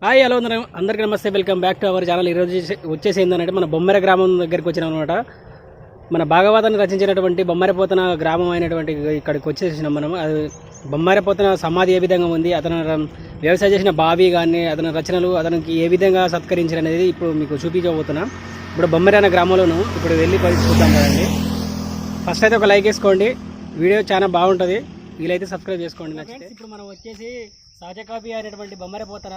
Hi hello అందరికీ నమస్తే, welcome back to our channel. ఈరోజు వచ్చేసి ఏంటంటే మన బొమ్మర గ్రామం దగ్గరికి వచ్చినాం అనమాట. మన భాగవతాన్ని రచించినటువంటి బొమ్మరపోతన గ్రామం అయినటువంటి ఇక్కడికి వచ్చేసినాం మనం. అది బొమ్మరపోతన సమాధి ఏ విధంగా ఉంది, అతను వ్యవసాయం చేసిన బావి కానీ అతని రచనలు అతనికి ఏ విధంగా సత్కరించారు అనేది ఇప్పుడు మీకు చూపించబోతున్నా. ఇప్పుడు బొమ్మర అనే గ్రామంలోను ఇప్పుడు వెళ్ళి చూద్దాం కదండి. ఫస్ట్ అయితే ఒక లైక్ వేసుకోండి, వీడియో చాలా బాగుంటుంది, వీలైతే సబ్స్క్రైబ్ చేసుకోండి. నచ్చితే ఇప్పుడు మనం వచ్చేసి సహజ కాపీ అయినటువంటి బొమ్మరపోతన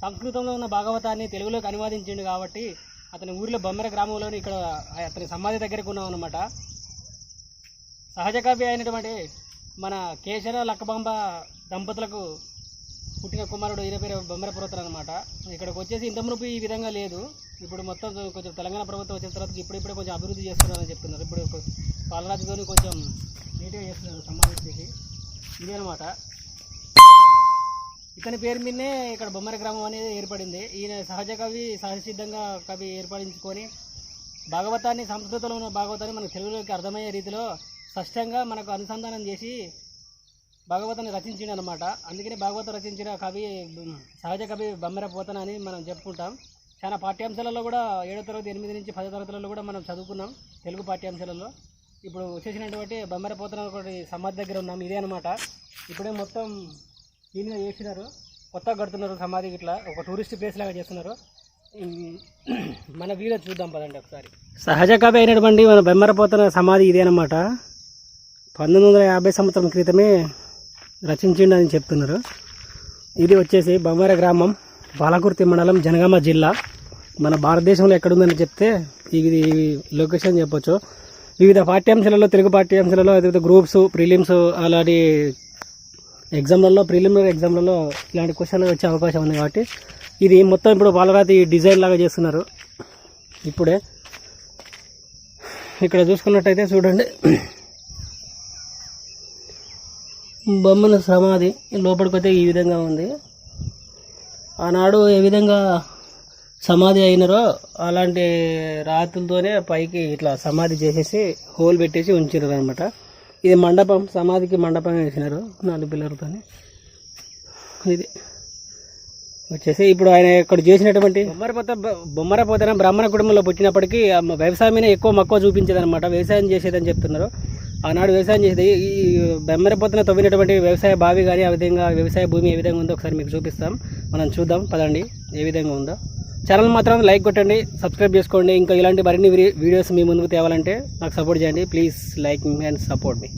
సంస్కృతంలో ఉన్న భాగవతాన్ని తెలుగులోకి అనువాదించిండు కాబట్టి అతని ఊరిలో బొమ్మర గ్రామంలోని ఇక్కడ అతని సమాధి దగ్గరకు ఉన్నాం అనమాట. సహజ కవి అయినటువంటి మన కేశర లక్కబంబ దంపతులకు పుట్టిన కుమారుడు ఈయన పేరు బొమ్మరపోతన అనమాట. ఇక్కడికి వచ్చేసి ఇంత మునుపు ఈ విధంగా లేదు. ఇప్పుడు మొత్తం కొంచెం తెలంగాణ ప్రభుత్వం వచ్చిన తర్వాత ఇప్పుడిప్పుడే కొంచెం అభివృద్ధి చేస్తున్నారని చెప్తున్నారు. ఇప్పుడు పాలరాజుతోని కొంచెం నీట్గా చేస్తున్నారు సమాధికి. ఇదే అనమాట. ఇతని పేరు మీదనే ఇక్కడ బొమ్మర గ్రామం అనేది ఏర్పడింది. ఈయన సహజ కవి సహజసిద్ధంగా కవి ఏర్పడించుకొని భాగవతాన్ని సంస్కృతంలో ఉన్న భాగవతాన్ని మనకు తెలుగులోకి అర్థమయ్యే రీతిలో స్పష్టంగా మనకు అనుసంధానం చేసి భాగవతాన్ని రచించిండు అనమాట. అందుకని భాగవతం రచించిన కవి సహజ కవి బొమ్మరపోతన అని మనం చెప్పుకుంటాం. చాలా పాఠ్యాంశాలలో కూడా 7వ తరగతి 8 నుంచి 10వ తరగతులలో కూడా మనం చదువుకున్నాం తెలుగు పాఠ్యాంశాలలో. ఇప్పుడు వచ్చేసినటువంటి బొమ్మరపోతన ఒకటి సమాధి దగ్గర ఉన్నాం. ఇదే అనమాట. ఇప్పుడే మొత్తం దీనిగా చేసినారు, కొత్తగా కడుతున్నారు సమాధి. ఇట్లా ఒక టూరిస్ట్ ప్లేస్ లాగా చేస్తున్నారు. మన వీడియో చూద్దాం పదండి ఒకసారి. సహజ కవి అయినటువంటి మన బొమ్మరపోతన సమాధి ఇదే అనమాట. 1950 సంవత్సరం క్రితమే రచించిండు అని చెప్తున్నారు. ఇది వచ్చేసి బొమ్మర గ్రామం, పాలకుర్తి మండలం, జనగామ జిల్లా. మన భారతదేశంలో ఎక్కడుందని చెప్తే ఇది లొకేషన్ చెప్పొచ్చు. వివిధ పాఠ్యాంశాలలో, తెలుగు పాఠ్యాంశాలలో, అదేవిధంగా గ్రూప్స్, ప్రిలిమ్స్ అలాంటి ఎగ్జామ్లలో, ప్రిలిమినరీ ఎగ్జామ్లలో ఇలాంటి క్వశ్చన్లు వచ్చే అవకాశం ఉంది కాబట్టి ఇది మొత్తం ఇప్పుడు పాలరాతి డిజైన్ లాగా చేస్తున్నారు. ఇప్పుడే ఇక్కడ చూసుకున్నట్టయితే చూడండి, బొమ్మల సమాధి లోపలికి అయితే ఈ విధంగా ఉంది. ఆనాడు ఏ విధంగా సమాధి అయినారో అలాంటి రాతులతోనే పైకి ఇట్లా సమాధి చేసేసి హోల్ పెట్టేసి ఉంచారు అనమాట. ఇది మండపం, సమాధికి మండపం వేసినారు 4 పిల్లలతో. ఇది వచ్చేసి ఇప్పుడు ఆయన ఇక్కడ చేసినటువంటి బొమ్మరపోతన బ్రాహ్మణ కుటుంబంలో పుట్టినప్పటికీ వ్యవసాయం మీద ఎక్కువ మక్కువ చూపించేదనమాట. వ్యవసాయం చేసేదని చెప్తున్నారు. ఆనాడు వ్యవసాయం చేసేది. ఈ బొమ్మరపోతన తవ్వినటువంటి వ్యవసాయ బావి కానీ ఆ విధంగా వ్యవసాయ భూమి ఏ విధంగా ఉందో ఒకసారి మీకు చూపిస్తాం, మనం చూద్దాం పదండి ఏ విధంగా ఉందో. ఛానల్ మాత్రం లైక్ కొట్టండి, సబ్స్క్రైబ్ చేసుకోండి. ఇంకా ఇలాంటి మరిన్ని వీడియోస్ మీ ముందుకు తేవాలంటే నాకు సపోర్ట్ చేయండి. Please like me and support me.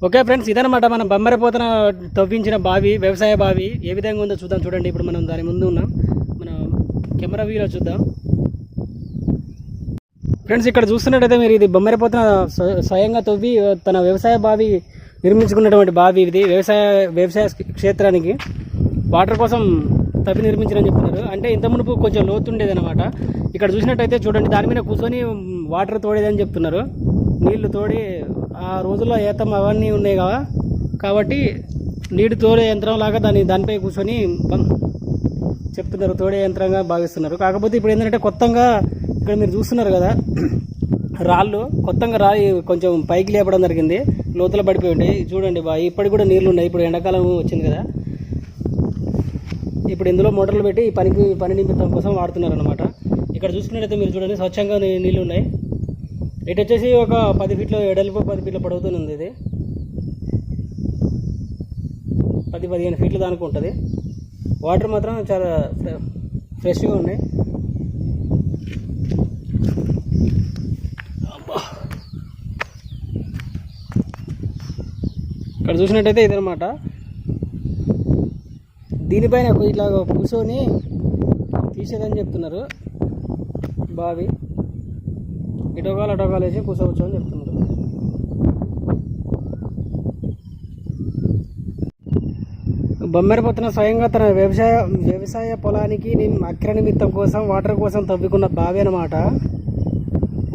Okay friends, ఇదనమాట మన బొమ్మరపోతన తవ్వించిన బావి, వ్యవసాయ బావి ఏ విధంగా ఉందో చూద్దాం. చూడండి, ఇప్పుడు మనం దాని ముందు ఉన్నాం. మనం కెమెరా వ్యూలో చూద్దాం. ఫ్రెండ్స్, ఇక్కడ చూస్తున్నట్టయితే మీరు ఇది బొమ్మరపోతన స్వయంగా తవ్వి తన వ్యవసాయ బావి నిర్మించుకున్నటువంటి బావి. ఇది వ్యవసాయ క్షేత్రానికి వాటర్ కోసం తవ్వి నిర్మించారని చెప్తున్నారు. అంటే ఇంత మునుపు కొంచెం లోతుండేది అనమాట. ఇక్కడ చూసినట్టయితే చూడండి, దాని మీద కూర్చొని వాటర్ తోడేదని చెప్తున్నారు. నీళ్లు తోడి ఆ రోజుల్లో ఏతం అవన్నీ ఉన్నాయి కదా, కాబట్టి నీటి తోడే యంత్రం లాగా దానిపై కూర్చొని చెప్తున్నారు, తోడే యంత్రంగా భావిస్తున్నారు. కాకపోతే ఇప్పుడు ఏంటంటే కొత్తగా ఇక్కడ మీరు చూస్తున్నారు కదా, రాళ్ళు కొత్తగా రాయి కొంచెం పైకి లేపడం జరిగింది. లోతుల పడిపోయి ఉంటాయి చూడండి. ఇప్పటికి కూడా నీళ్ళు ఉన్నాయి. ఇప్పుడు ఎండాకాలం వచ్చింది కదా, ఇప్పుడు ఇందులో మోటార్లు పెట్టి పని నిమిత్తం కోసం వాడుతున్నారు అనమాట. ఇక్కడ చూసుకున్నట్టయితే మీరు చూడండి, స్వచ్ఛంగా నీళ్ళు ఉన్నాయి. ఇటు వచ్చేసి ఒక 10 ఫీట్ల ఎడల్పు, 10 ఫీట్ల పొడవుతూనే ఉంది. ఇది 10-15 ఫీట్లు దానికి ఉంటుంది. వాటర్ మాత్రం చాలా ఫ్రెష్గా ఉన్నాయి. ఇక్కడ చూసినట్టయితే ఇదనమాట. దీనిపైన ఇట్లా కూర్చొని తీసేదని చెప్తున్నారు బావి. అటోగాలు వేసి కూర్చోవచ్చు అని చెప్తున్నారు. బొమ్మరపోతన స్వయంగా తన వ్యవసాయ పొలానికి అక్ర నిమిత్తం కోసం, వాటర్ కోసం తవ్వుకున్న బావి అనమాట.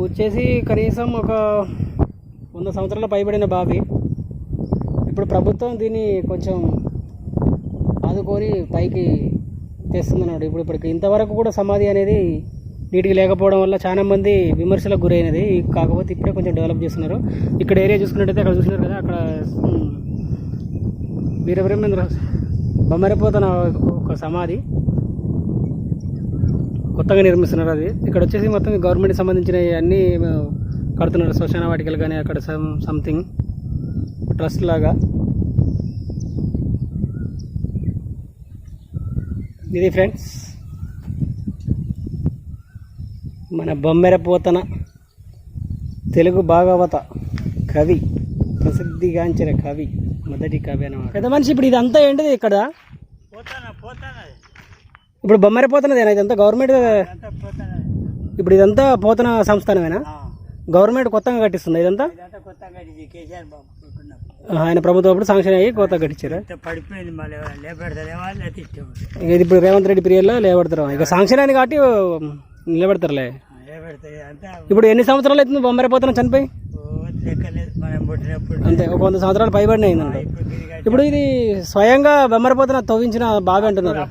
వచ్చేసి కనీసం ఒక 100 సంవత్సరాల పైబడిన బావి. ఇప్పుడు ప్రభుత్వం దీన్ని కొంచెం ఆదుకొని పైకి తెస్తుందన్నాడు. ఇప్పటికి ఇంతవరకు కూడా సమాధి అనేది నీటికి లేకపోవడం వల్ల చాలా మంది విమర్శలకు గురైనది. కాకపోతే ఇప్పుడే కొంచెం డెవలప్ చేస్తున్నారు. ఇక్కడ ఏరియా చూసుకున్నట్టయితే అక్కడ చూసినారు కదా, అక్కడ వీరబ్రహ్మేంద్ర బొమ్మరిపోతన ఒక సమాధి కొత్తగా నిర్మిస్తున్నారు. అది ఇక్కడ వచ్చేసి మొత్తం గవర్నమెంట్కి సంబంధించిన అన్నీ కడుతున్నారు. శ్మశాన వాటికలు కానీ అక్కడ సంథింగ్ ట్రస్ట్ లాగా. ఇది ఫ్రెండ్స్ మన బొమ్మెరపోతన తెలుగు భాగవత కవి, ప్రసిద్ధిగాంచిన కవి, మొదటి కవి అన్నమాట. పెద్ద మనిషి ఇప్పుడు ఇదంతా ఏంటిది ఇక్కడ? ఇప్పుడు బొమ్మరిపోతనదేనా ఇదంతా? గవర్నమెంట్ ఇప్పుడు ఇదంతా పోతన సంస్థానమేనా? గవర్నమెంట్ కొత్తగా కట్టిస్తుంది ఇదంతా? ఆయన ప్రభుత్వం అప్పుడు శాంక్షన్ అయ్యి కొత్తగా కట్టించారా? ఇది ఇప్పుడు రేవంత్ రెడ్డి పీరియడ్లో లేబడతారు. ఇక శాంక్షన్ అని కాబట్టి నిలబెడతారులే. ఇప్పుడు ఎన్ని సంవత్సరాలు అవుతుంది బొమ్మరిపోతన చనిపోయి? అంతే, ఒక 100 సంవత్సరాలు పైబడిన అయిందంట. ఇప్పుడు ఇది స్వయంగా బొమ్మరిపోతన తవ్వించిన బావి అంటున్నారు.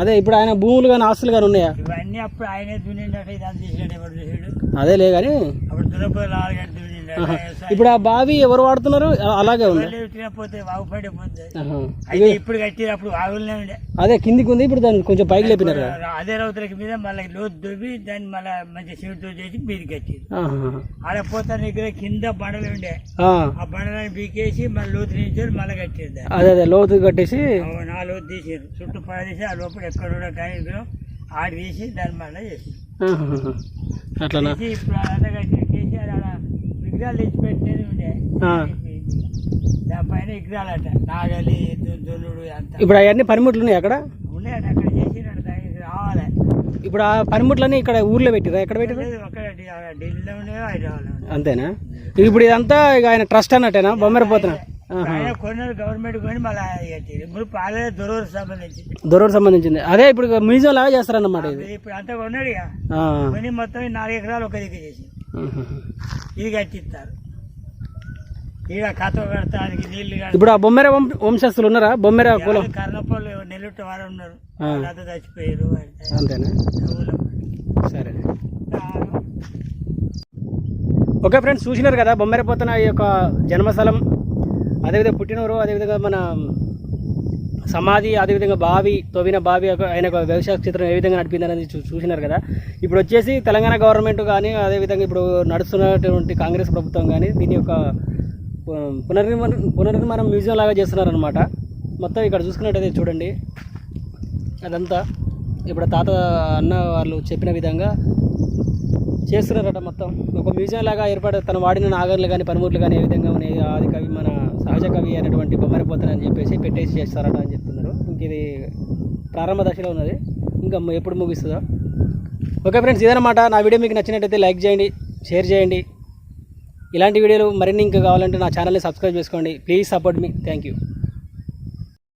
అదే ఇప్పుడు ఆయన భూములు కానీ ఆస్తులు కానీ ఉన్నాయా? అదేలే కానీ ఇప్పుడు ఆ బావి ఎవరు వాడుతున్నారు? అలాగే ఉంది. ఇప్పుడు కట్టినప్పుడు అదే కిందికి ఉంది, ఇప్పుడు దాన్ని కొంచెం పైకి లేపినారు. అదే రౌతులకి మీద మళ్ళీ లోతు దువ్వి దాన్ని మళ్ళీ మంచి సిమెంట్తో చేసి మీదకి కట్టి ఆడ పోతాను దగ్గర కింద బండలు ఉండే, ఆ బండలని బీకేసి మళ్ళీ లోతు నుంచి మళ్ళీ కట్టింది. అదే లోతు కట్టేసి ఆ లోతు తీసారు, చుట్టూ పడేసి ఆ లోపల ఎక్కడ కానీ ఆడ తీసి దాన్ని మళ్ళీ చేసి అట్లా ఇప్పుడు అదంతా కట్టి చేసి ఆడ విగ్రహాలు తెచ్చి పెట్టేది ఉండే. దానిపైన విగ్రహాలట నాగలి దున్నుడు అంతా. ఇప్పుడు అవన్నీ పనిముట్లు ఉన్నాయి అక్కడ? ఉన్నాయట, అక్కడ చేసినట్టు రావాలి. ఇప్పుడు ఆ పనిముట్లన్నీ ఇక్కడ ఊర్లో పెట్టిరా? ఎక్కడ పెట్టారు? ఢిల్లీలో ఉండేవి, హైదరాబాద్లో. అంతేనా? ఇప్పుడు ఇదంతా ఇక ఆయన ట్రస్ట్ అన్నట్టేనా బొమ్మరిపోతన? కొన్నారు గవర్నమెంట్ కొని మళ్ళీ కట్టారు. ఇప్పుడు పాలే దొరూరు సంబంధించింది. అదే ఇప్పుడు మ్యూజియం లాగా చేస్తారన్నమాట. ఇది ఇప్పుడు అంతా కొన్నాడు ఇక కొని మొత్తం 4 ఎకరాలు ఒక దిక్కు చేసి ఇది కట్టిస్తారు. ఇక కథ కడతానికి నీళ్లు. ఇప్పుడు ఆ బొమ్మెర వంశస్థులు ఉన్నారా? బొమ్మెర కులం కర్ణపల్లి నెల్లూరు వారు ఉన్నారు, అంతా చచ్చిపోయారు. అంతేనా? సరే, ఓకే ఫ్రెండ్స్, చూసినారు కదా బొమ్మెరపోతన యొక్క జన్మస్థలం, అదేవిధంగా పుట్టినూరు, అదేవిధంగా మన సమాధి, అదేవిధంగా బావి, తవ్విన బావి ఆయన వ్యవసాయ క్షేత్రం ఏ విధంగా నడిపిందనేది చూసినారు కదా. ఇప్పుడు వచ్చేసి తెలంగాణ గవర్నమెంట్ కానీ, అదేవిధంగా ఇప్పుడు నడుస్తున్నటువంటి కాంగ్రెస్ ప్రభుత్వం కానీ దీని యొక్క పునర్నిర్మాణం మ్యూజియం లాగా చేస్తున్నారనమాట. మొత్తం ఇక్కడ చూసుకున్నట్టయితే చూడండి, అదంతా ఇప్పుడు తాత అన్న వాళ్ళు చెప్పిన విధంగా చేస్తున్నారట. మొత్తం ఒక మ్యూజియం లాగా ఏర్పడే తను వాడిన నాగర్లు కానీ పనిముట్లు కానీ ఏ విధంగా ఉన్నాయి, ఆది కవి మన సహజ కవి అనేటువంటి బొమ్మరిపోతన అని చెప్పేసి పెట్టేసి చేస్తారట అని చెప్తున్నారు. ఇంక ఇది ప్రారంభ దశలో ఉన్నది, ఇంకా ఎప్పుడు ముగిస్తుందో. ఓకే ఫ్రెండ్స్, ఇదన్నమాట. నా వీడియో మీకు నచ్చినట్టయితే లైక్ చేయండి, షేర్ చేయండి. ఇలాంటి వీడియోలు మరిన్ని ఇంకా కావాలంటే నా ఛానల్ని సబ్స్క్రైబ్ చేసుకోండి. Please support me. Thank you.